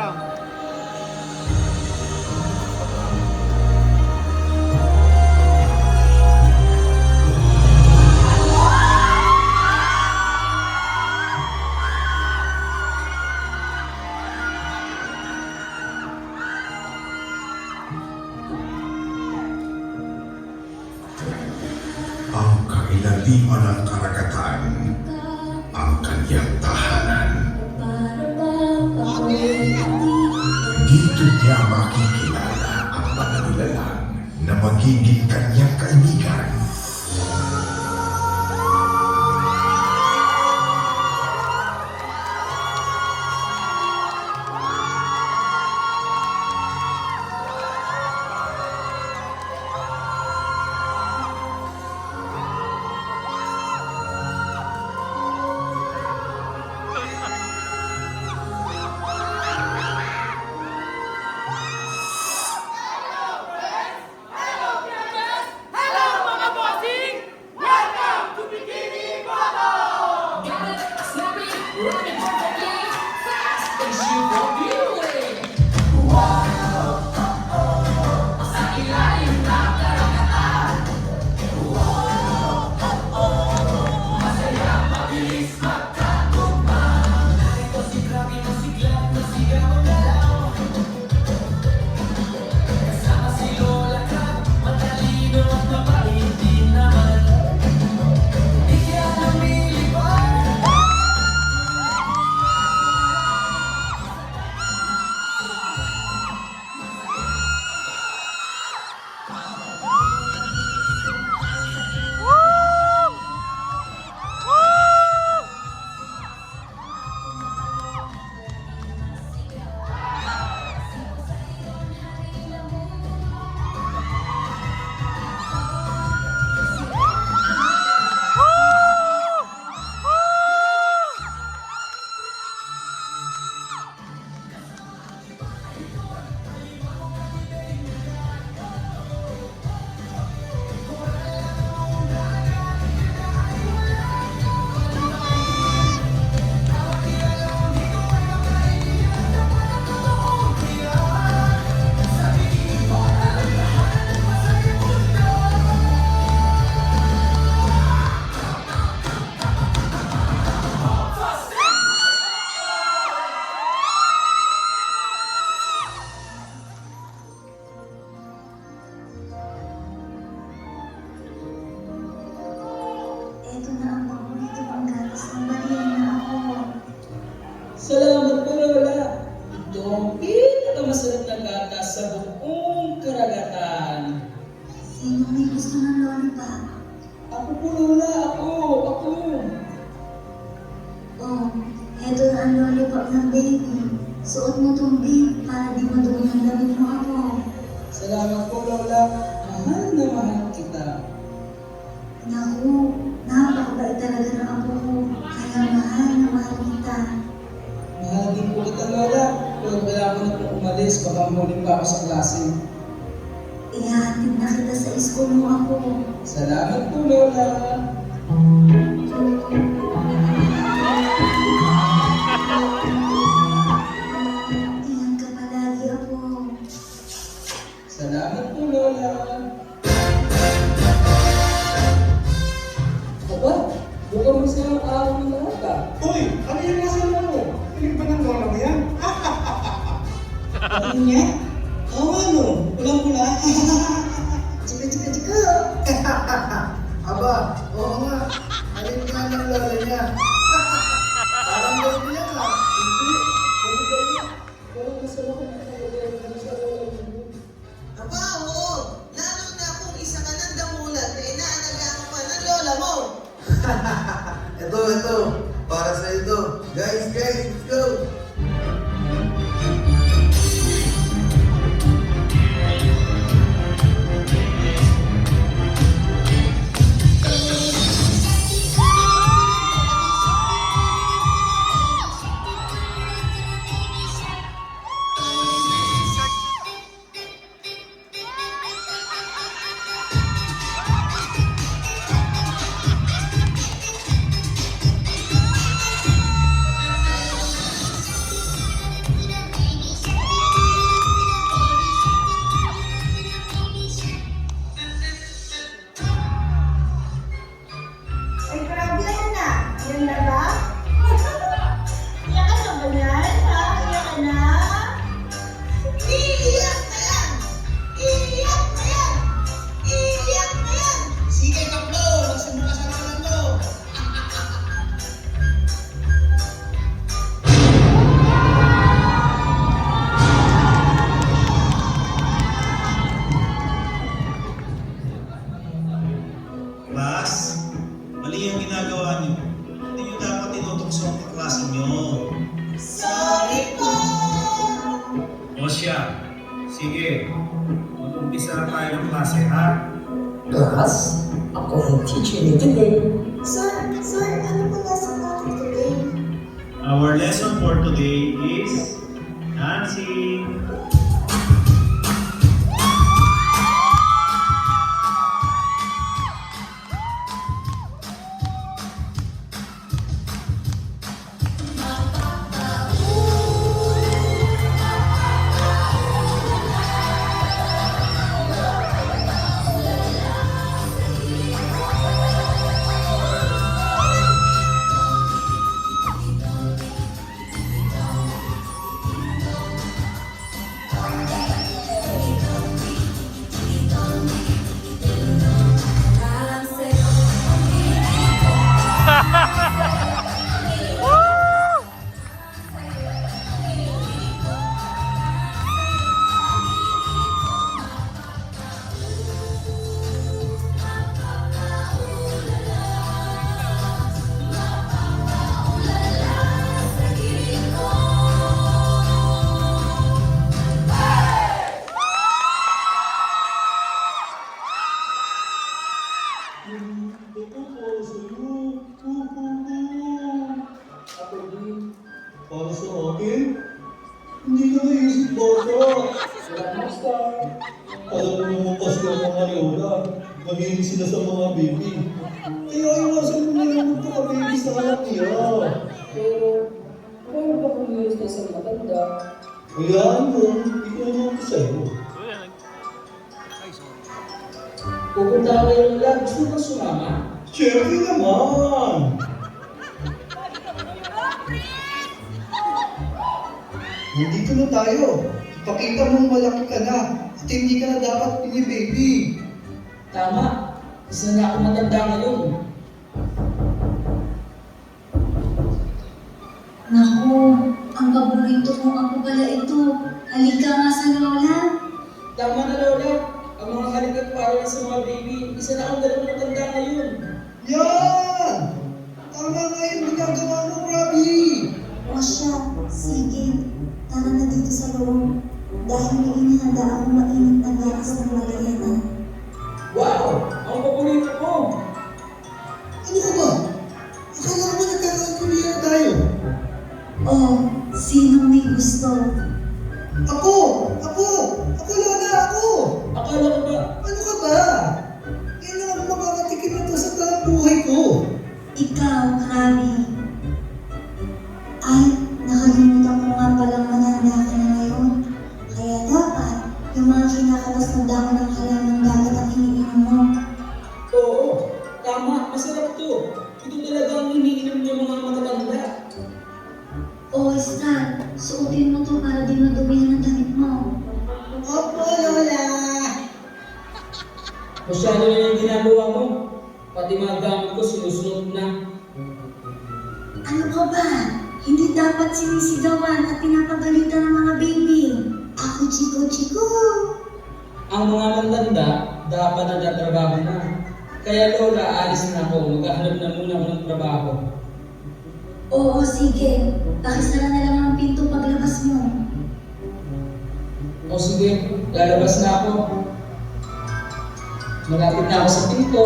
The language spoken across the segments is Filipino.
Sobra. Ang kailaliman ng karagatan, ang kanyang tahanan. Dito niya makikilala ang mga nilalang na magiging kanyang kaibigan. Ito na ang paborito kong gatas ng bariyan na ako. Salamat po, Lola. Ito ang pinakamasarap na gatas sa buong karagatan. Sino may gusto ng lollipop? Ako po, Lola. Ako. Oh, eto na ang lollipop ng baby. Suot mo tong babe para di madumi ang damit mo ako. Salamat po, Lola. Mahal na mahal kita. Naku, napakabait talaga ng apo ko. Kaya mahal na mahal kita. Mahal din po kita, Lola. Pero kailangan ko na po umalis. Baka muling pa ako sa klase. Ihahatid na kita sa school mo ako. Salamat po, Lola. Ingat ka palagi ako. Salamat po, Lola. Aba, buka mo sa araw ng lahat ah. Uy! Ano yung nasa mo? Pinig ba ng lola mo yan? Ano niya? Oo ano? Pulang-pula? Chika! Aba, oo nga. Alin nga ng lola niya? Parang lola niya ka. Hindi. Ano ba yun? Parang masama ko na sa lola mo. Aba, oo. Lalo na kung isa ka ng damulat na inaalagaan mo pa ng lola mo. Ito. Para sa ito. Guys, let's go! siya. Sige, mag-umpisa na tayo ng klase, ha? Class, ako ang teacher ni today. Sir, ano po nasa natin today? Our lesson for today is dancing. Para sa akin, hindi ka naisip bata. Alam mo naman kasi ang mga lola, mahilig sila sa mga baby. Kaya iwasan mo na lang magpaka-baby sa anak niya. Pero, paano ba kung yun sa isang matanda? Hayaan mo, ikaw naman ko sa'yo. Pupunta ka kayo ng lab, gusto ba sumama? Siyempre naman! Nandito na tayo. Ipakita mong malaki ka na at hindi ka na dapat pinibaby. Tama, isa na ako matanda ngayon. Naku, ang paborito kong ako pala ito. Halika nga sa lola. Tama na Lola, ang mga halikat para lang sa mga baby, isa na akong dalawang matanda ngayon. Yan! Tama nga yung ginagawa mo, Robbie! O siya, sige. Tara na dito sa loob. Dahil may inihanda akong mainit na gatas ng Mariana. Wow, ang paborito ko. Ano ka ba? Akala ko ba nagkakakulihan tayo? Oh, sinong may gusto? Ako! Ako! Ako, Lola! Ako! Akala ko ba, Ano ka ba? Yan lang ako makakatikim ito sa talang buhay ko. Ikaw, Krabi. Ay, nakalimutan ko nga palang matanda ka na ngayon. Kaya dapat, yung mga kinakalas na damo ng halaman dagat ang iniinom mo. oo, tama, masarap to. Ito talaga ang iniinom ng mga matatanda. Oh, Stan, suotin mo to para di madumihan ang damit mo. Opo, Lola! Masyado na yung ginagawa mo. Pati mga gamit ko sinusunod na. Ano ka ba? Hindi dapat sinisigawan at pinapagalitan ng mga baby. Ako, chiko-chiko. Ang mga matanda, dapat nagtatrabaho na. Kaya Lola, alis na ako. Maghahanap na muna ako ng trabaho. Oo, sige. Pakisara na lang ang pinto paglabas mo. O sige, lalabas na ako. Malapit na ako sa pinto.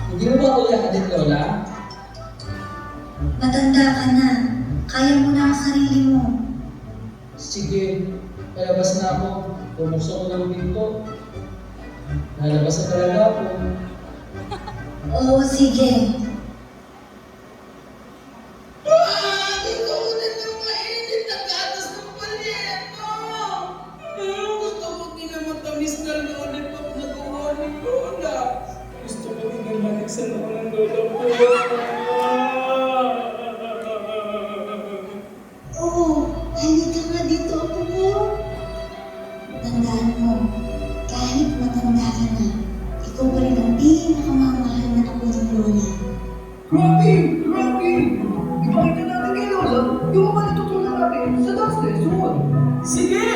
Hindi mo ba ako yahatid, Lola? Matanda ka na. Kaya mo na ang sarili mo. Sige, lalabas na ako. Bumuksan ko ng pinto. Lalabas na talaga ako. Oo, sige. Ikaw na yung mainit na gatas ng palyento! Gusto mo din na matamis na lollipop na gawa ni Lola. Gusto ko din ang maniksan ako ng Lola ko. Oo, halika nga dito ako mo. Tandaan mo, kahit matanda ka na, ikaw pa rin ang pinakamamahal na ako ng Lola. Robbie! Robbie! Ipakita natin kay Lola yung mga natutunan natin sa dance lesson. Sige!